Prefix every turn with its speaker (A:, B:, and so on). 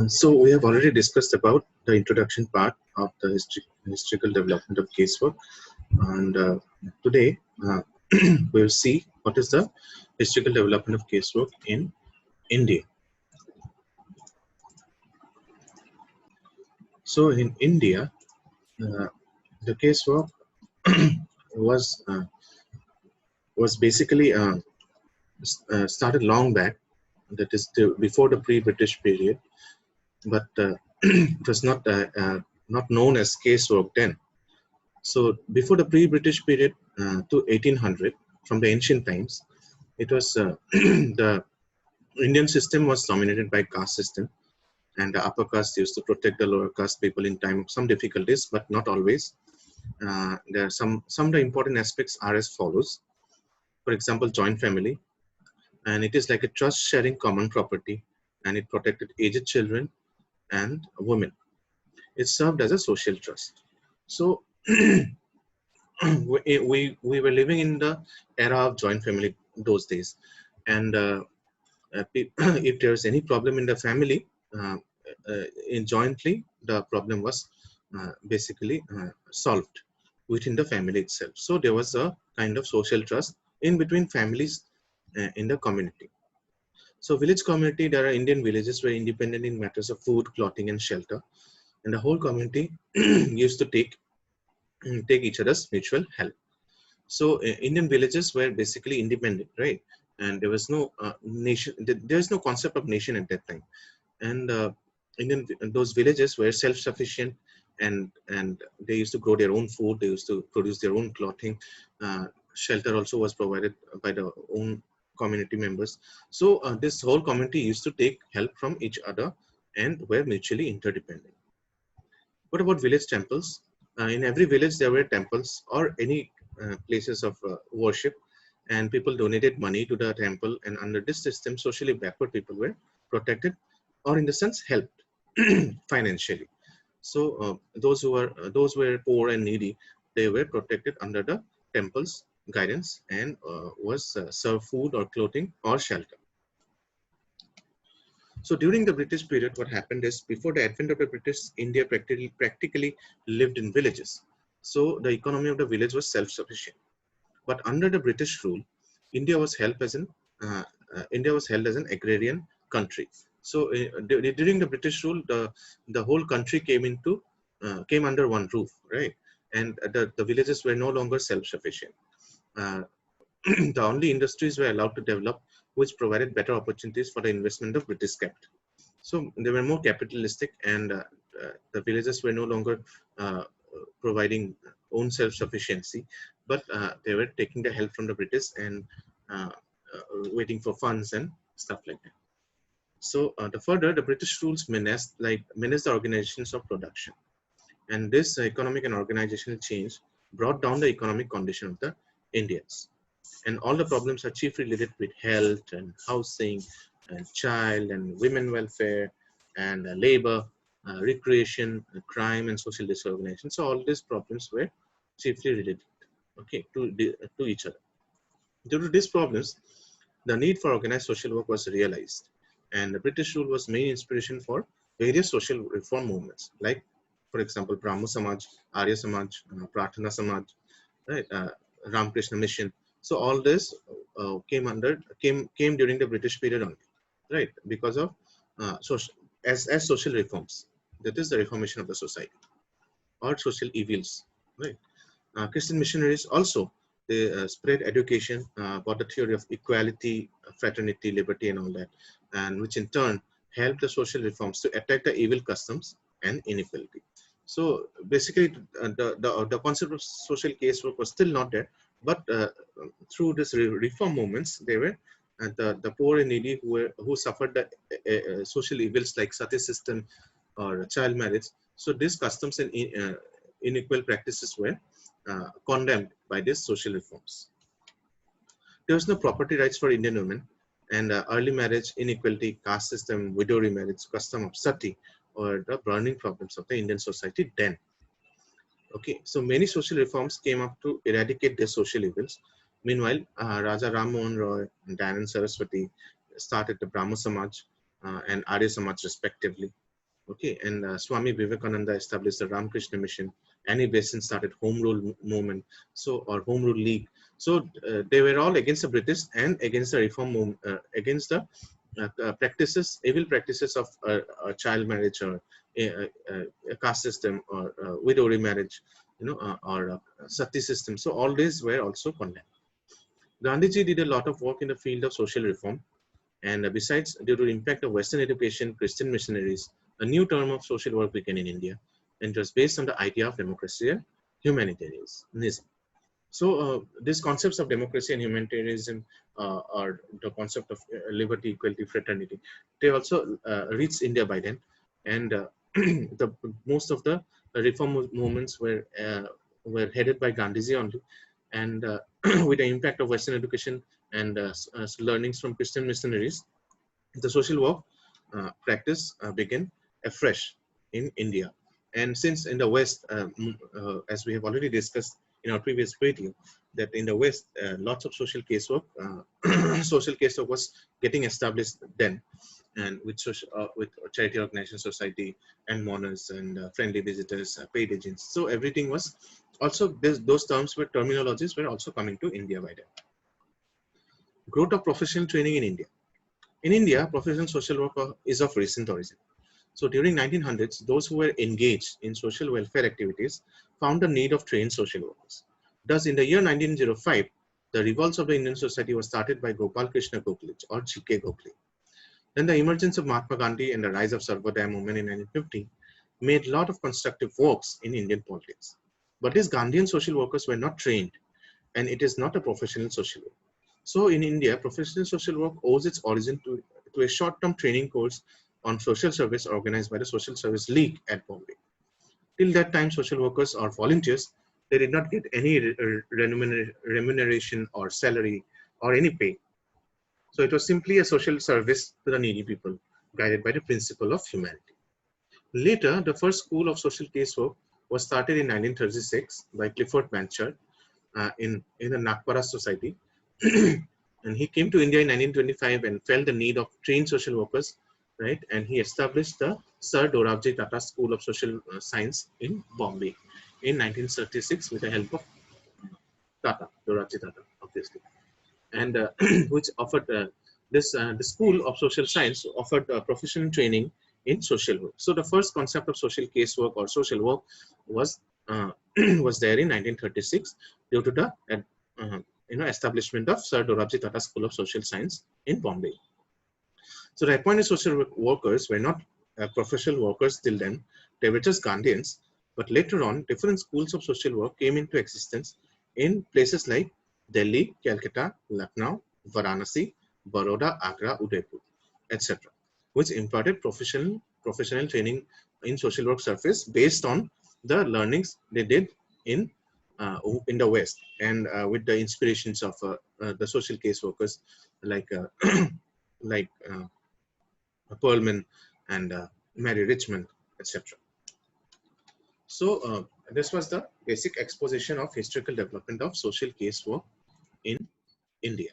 A: So we have already discussed about the introduction part of the historical development of casework, and today we will see what is the historical development of casework in India. So in India, uh, the casework was uh, was basically started long back, that is before the pre-British period, but it was not known as casework then. So before the pre-British period to 1800, from the ancient times, it was the Indian system was dominated by caste system, and the upper caste used to protect the lower caste people in time of some difficulties, but not always. There are some of the important aspects are as follows. For example, joint family, and it is like a trust sharing common property, and it protected aged children and women. It served as a social trust. So we were living in the era of joint family those days, and if there's any problem in the family, uh, in jointly the problem was basically solved within the family itself. So there was a kind of social trust in between families in the community. So village community, there are Indian villages were independent in matters of food, clothing, and shelter, and the whole community used to take each other's mutual help. So Indian villages were basically independent, right? And there was no nation. There is no concept of nation at that time. And Indian those villages were self-sufficient, and they used to grow their own food. They used to produce their own clothing. Shelter also was provided by the own community members. So this whole community used to take help from each other and were mutually interdependent. What about village temples? In every village, there were temples or any places of worship, and people donated money to the temple. And under this system, socially backward people were protected, or in the sense, helped financially. So those were poor and needy, they were protected under the temple's guidance and was served food or clothing or shelter. So during the British period, what happened is before the advent of the British, India practically lived in villages. So the economy of the village was self-sufficient. But under the British rule, India was held as an uh, India was held as an agrarian country. So during the British rule, the whole country came under one roof, right? And the villages were no longer self-sufficient. Uh, the only industries were allowed to develop which provided better opportunities for the investment of British capital. So they were more capitalistic, and the villages were no longer providing own self-sufficiency, but they were taking the help from the British and uh, waiting for funds and stuff like that. So the British rules menaced the organizations of production, and this economic and organizational change brought down the economic condition of the Indians. And all the problems are chiefly related with health and housing and child and women welfare and labor, recreation, crime, and social disorganization. So all these problems were chiefly related, okay, to each other. Due to these problems, the need for organized social work was realized, and the British rule was main inspiration for various social reform movements, like, for example, Brahmo Samaj, Arya Samaj, Pratana Samaj, right, Ramakrishna Mission. So all this came during the British period only, right? Because of social as social reforms. That is the reformation of the society or social evils, right? Christian missionaries also, they spread education about the theory of equality, fraternity, liberty, and all that, and which in turn helped the social reforms to attack the evil customs and inequality. So basically, the concept of social casework was still not there, but through this reform movements, they were the poor and needy who suffered the social evils like sati system or child marriage. So these customs and unequal practices were condemned by these social reforms. There was no property rights for Indian women, and early marriage, inequality, caste system, widow remarriage, custom of sati, or the burning problems of the Indian society then. Okay, so many social reforms came up to eradicate their social evils. Meanwhile, Raja Ram Mohan Roy and Dayanand Saraswati started the Brahmo Samaj, and Arya Samaj respectively. Okay, and Swami Vivekananda established the Ramakrishna Mission. Annie Besant started Home Rule Movement, so or Home Rule League. So they were all against the British and against the reform movement, against the practices, evil practices of child marriage or a caste system or widow remarriage, or sati system. So all these were also condemned. Gandhiji did a lot of work in the field of social reform, and besides, due to the impact of Western education, Christian missionaries, a new term of social work began in India, and it was based on the idea of democracy and humanitarianism. So these concepts of democracy and humanitarianism, or the concept of liberty, equality, fraternity, they also reached India by then, and most of the reform movements were headed by Gandhiji only, and with the impact of Western education and learnings from Christian missionaries, the social work practice began afresh in India. And since in the West, as we have already discussed in our previous video, that in the West, lots of social casework, social casework was getting established then, and with charity organization, society, and mourners, and friendly visitors, paid agents. So everything was also those terms were terminologies were also coming to India by then. Growth of professional training in India. In India, professional social work is of recent origin. So during 1900s, those who were engaged in social welfare activities found the need of trained social workers. Thus, in the year 1905, the revolts of the Indian society was started by Gopal Krishna Gokhale or G.K. Gokhale. Then the emergence of Mahatma Gandhi and the rise of Sarvodaya movement in 1950 made a lot of constructive works in Indian politics. But these Gandhian social workers were not trained, and it is not a professional social work. So in India, professional social work owes its origin to a short-term training course on social service organized by the Social Service League at Bombay. Till that time, social workers or volunteers, they did not get any remuneration or salary or any pay. So it was simply a social service to the needy people, guided by the principle of humanity. Later, the first school of social casework was started in 1936 by Clifford Blanchard in the Nagpara Society. And he came to India in 1925 and felt the need of trained social workers, right? And he established the Sir Dorabji Tata School of Social Science in Bombay in 1936 with the help of Dorabji Tata, obviously, and which offered the School of Social Science offered professional training in social work. So the first concept of social casework or social work was was there in 1936 due to the establishment of Sir Dorabji Tata School of Social Science in Bombay. So the appointed social workers were not professional workers till then; they were just Gandhians. But later on, different schools of social work came into existence in places like Delhi, Calcutta, Lucknow, Varanasi, Baroda, Agra, Udaipur, etc., which imparted professional training in social work surface based on the learnings they did in in the West, and with the inspirations of the social case workers like like Perlman and Mary Richmond, etc. So this was the basic exposition of historical development of social case work in India.